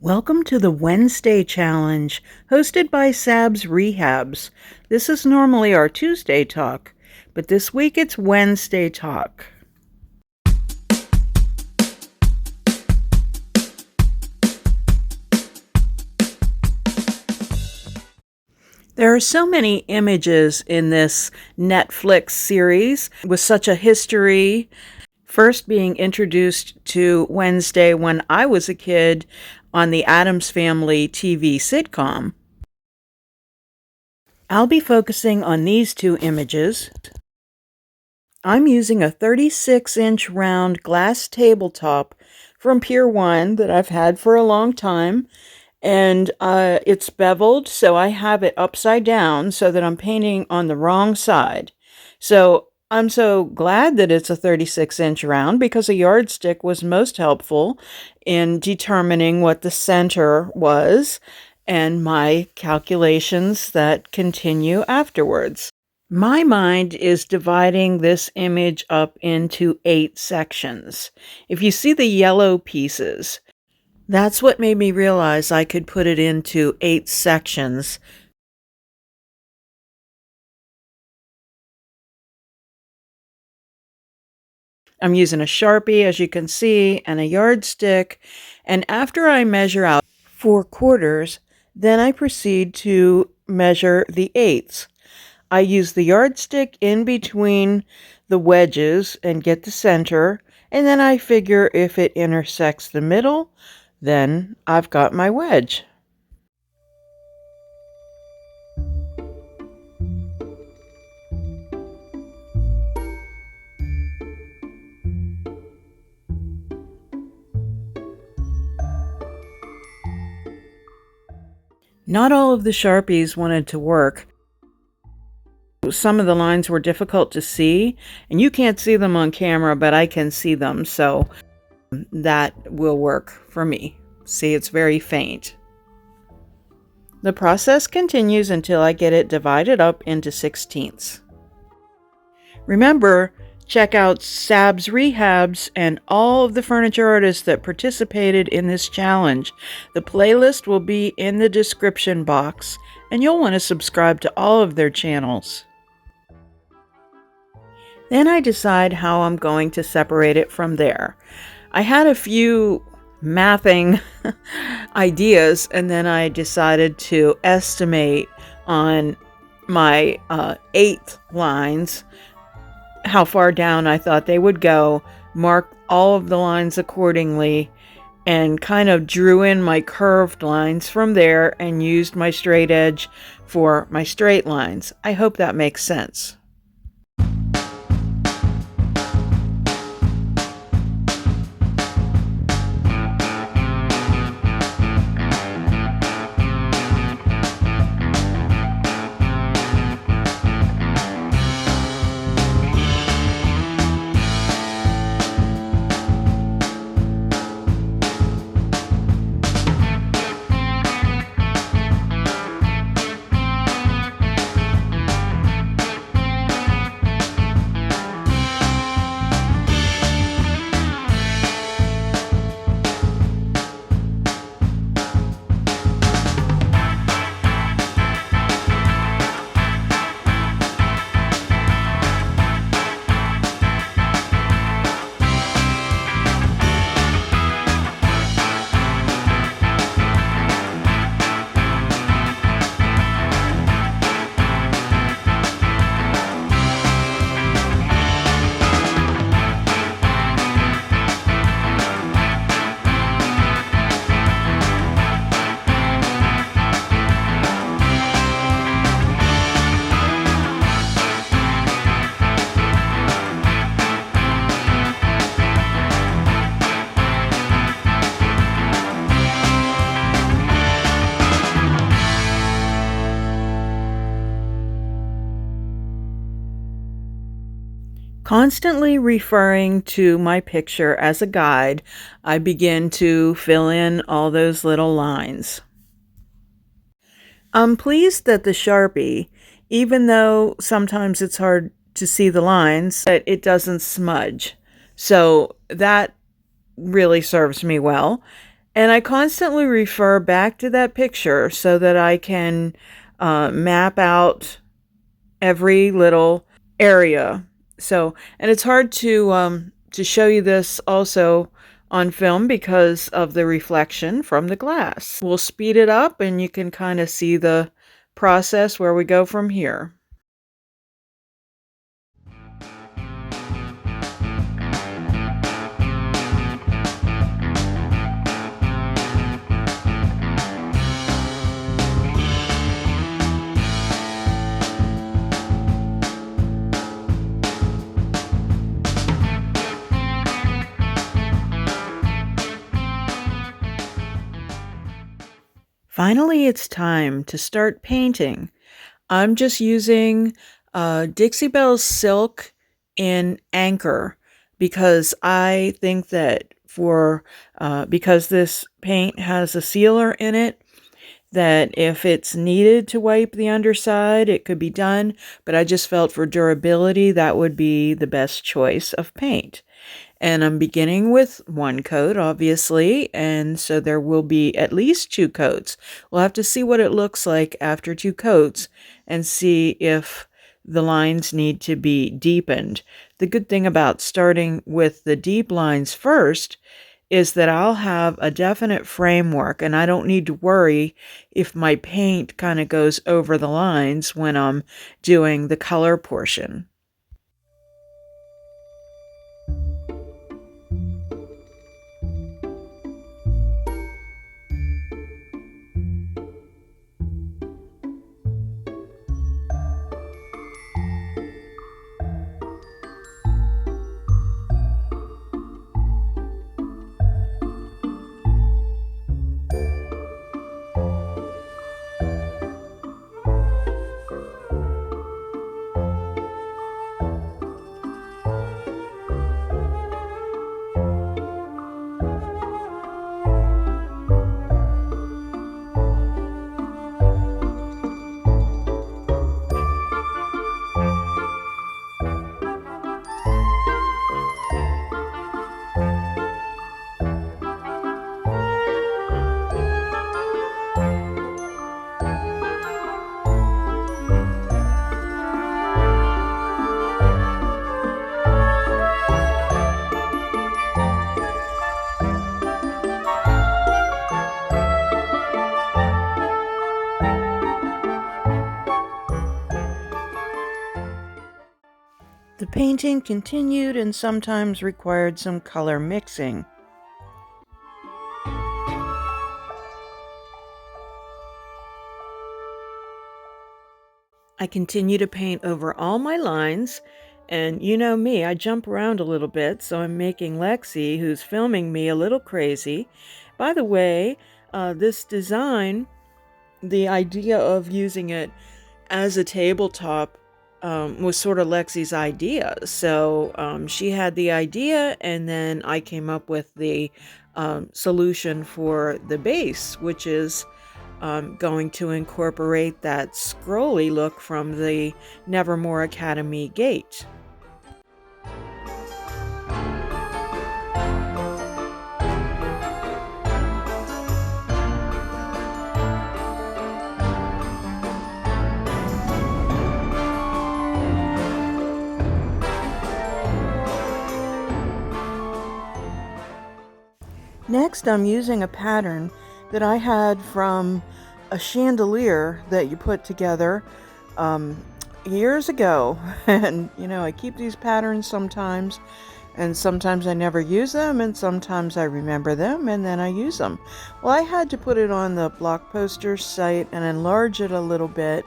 Welcome to the Wednesday Challenge, hosted by Sab's Rehabs. This is normally our Tuesday talk, but this week it's Wednesday talk. There are so many images in this Netflix series with such a history. First being introduced to Wednesday when I was a kid on the Addams Family TV sitcom. I'll be focusing on these two images. I'm using a 36-inch round glass tabletop from Pier 1 that I've had for a long time, and it's beveled, so I have it upside down so that I'm painting on the wrong side. So I'm so glad that it's a 36-inch round because a yardstick was most helpful in determining what the center was and my calculations that continue afterwards. My mind is dividing this image up into 8 sections. If you see the yellow pieces, that's what made me realize I could put it into 8 sections. I'm using a Sharpie, as you can see, and a yardstick. And after I measure out 4 quarters, then I proceed to measure the eighths. I use the yardstick in between the wedges and get the center, and then I figure if it intersects the middle, then I've got my wedge. Not all of the Sharpies wanted to work. Some of the lines were difficult to see, and you can't see them on camera, but I can see them, so that will work for me. See, it's very faint. The process continues until I get it divided up into 16ths. Remember, check out Sab's Rehabs and all of the furniture artists that participated in this challenge. The playlist will be in the description box, and you'll want to subscribe to all of their channels. Then I decide how I'm going to separate it from there. I had a few mathing ideas, and then I decided to estimate on my 8th lines how far down I thought they would go, mark all of the lines accordingly, and kind of drew in my curved lines from there and used my straight edge for my straight lines. I hope that makes sense. Constantly referring to my picture as a guide, I begin to fill in all those little lines. I'm pleased that the Sharpie, even though sometimes it's hard to see the lines, that it doesn't smudge. So that really serves me well. And I constantly refer back to that picture so that I can map out every little area. So, and it's hard to show you this also on film because of the reflection from the glass. We'll speed it up and you can kind of see the process where we go from here. Finally, it's time to start painting. I'm just using Dixie Bell's Silk in Anchor because I think that because this paint has a sealer in it, that if it's needed to wipe the underside, it could be done, but I just felt for durability that would be the best choice of paint. And I'm beginning with one coat, obviously, and so there will be at least two coats. We'll have to see what it looks like after two coats and see if the lines need to be deepened. The good thing about starting with the deep lines first is that I'll have a definite framework and I don't need to worry if my paint kind of goes over the lines when I'm doing the color portion. The painting continued and sometimes required some color mixing. I continue to paint over all my lines, and you know me, I jump around a little bit, so I'm making Lexi, who's filming me, a little crazy. By the way, this design, the idea of using it as a tabletop was sort of Lexi's idea. So she had the idea, and then I came up with the solution for the base, which is going to incorporate that scrolly look from the Nevermore Academy gate. Next, I'm using a pattern that I had from a chandelier that you put together years ago. And, you know, I keep these patterns sometimes, and sometimes I never use them, and sometimes I remember them, and then I use them. Well, I had to put it on the block poster site and enlarge it a little bit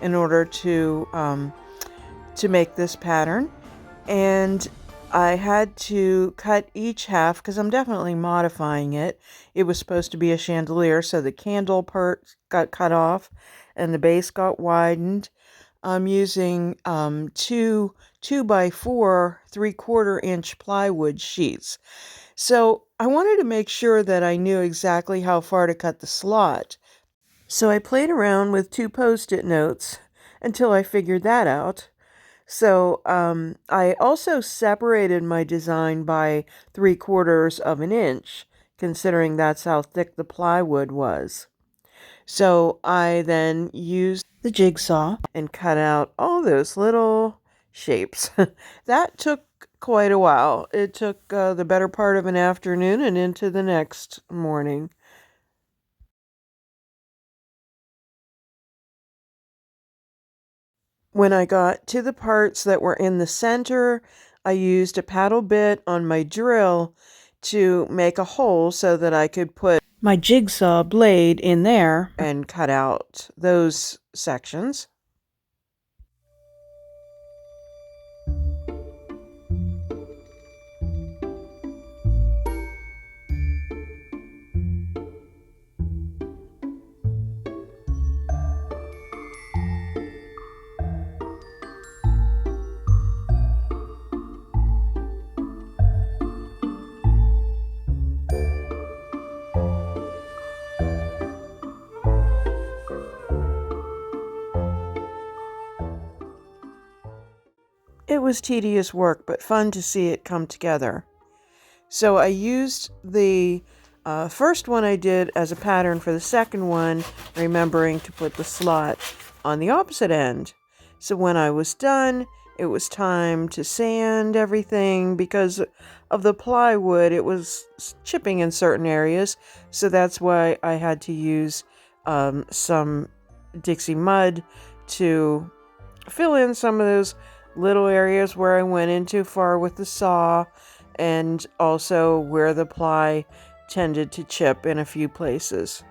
in order to make this pattern. And I had to cut each half because I'm definitely modifying it. It was supposed to be a chandelier, so the candle part got cut off and the base got widened. I'm using two by 4 3/4 inch plywood sheets. So I wanted to make sure that I knew exactly how far to cut the slot. So I played around with 2 post-it notes until I figured that out. So I also separated my design by 3/4 of an inch considering that's how thick the plywood was. So I then used the jigsaw and cut out all those little shapes. That took quite a while. It took the better part of an afternoon and into the next morning. When I got to the parts that were in the center, I used a paddle bit on my drill to make a hole so that I could put my jigsaw blade in there and cut out those sections. It was tedious work, but fun to see it come together. So I used the first one I did as a pattern for the second one, remembering to put the slot on the opposite end. So when I was done, it was time to sand everything. Because of the plywood, it was chipping in certain areas. So that's why I had to use some Dixie mud to fill in some of those little areas where I went in too far with the saw, and also where the ply tended to chip in a few places.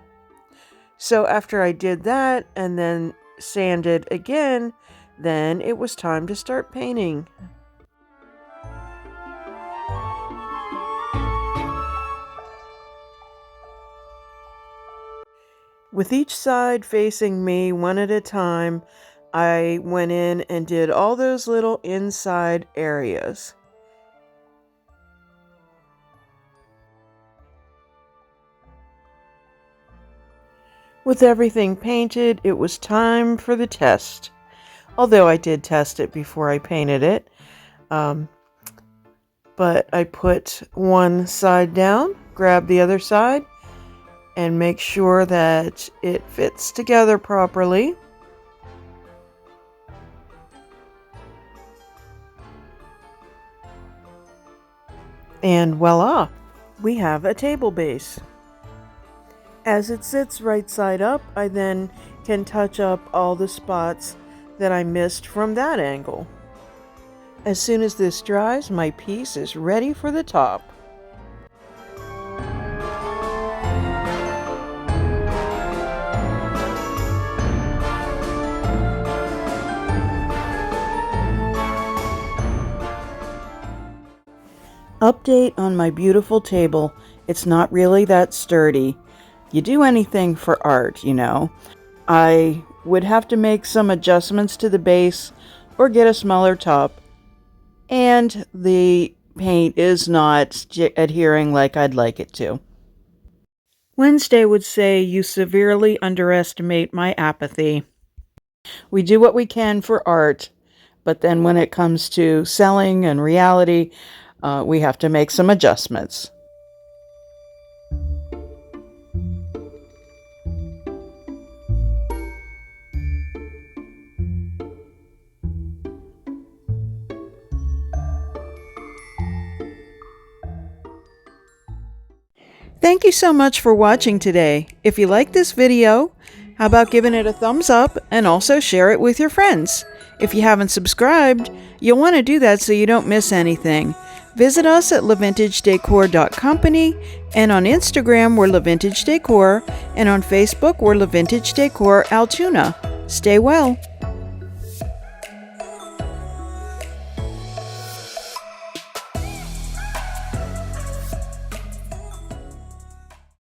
So after I did that and then sanded again, then it was time to start painting. With each side facing me one at a time, I went in and did all those little inside areas. With everything painted, it was time for the test. Although I did test it before I painted it. But I put one side down, grab the other side, and make sure that it fits together properly. And voila, we have a table base. As it sits right side up, I then can touch up all the spots that I missed from that angle. As soon as this dries, my piece is ready for the top. Update on my beautiful table. It's not really that sturdy. You do anything for art, you know. I would have to make some adjustments to the base or get a smaller top. And the paint is not adhering like I'd like it to. Wednesday would say you severely underestimate my apathy. We do what we can for art, but then when it comes to selling and reality, we have to make some adjustments. Thank you so much for watching today. If you like this video, how about giving it a thumbs up and also share it with your friends? If you haven't subscribed, you'll want to do that so you don't miss anything. Visit us at LiVintageDecor.company, and on Instagram we're LiVintageDecor, and on Facebook we're LiVintageDecor Altoona. Stay well.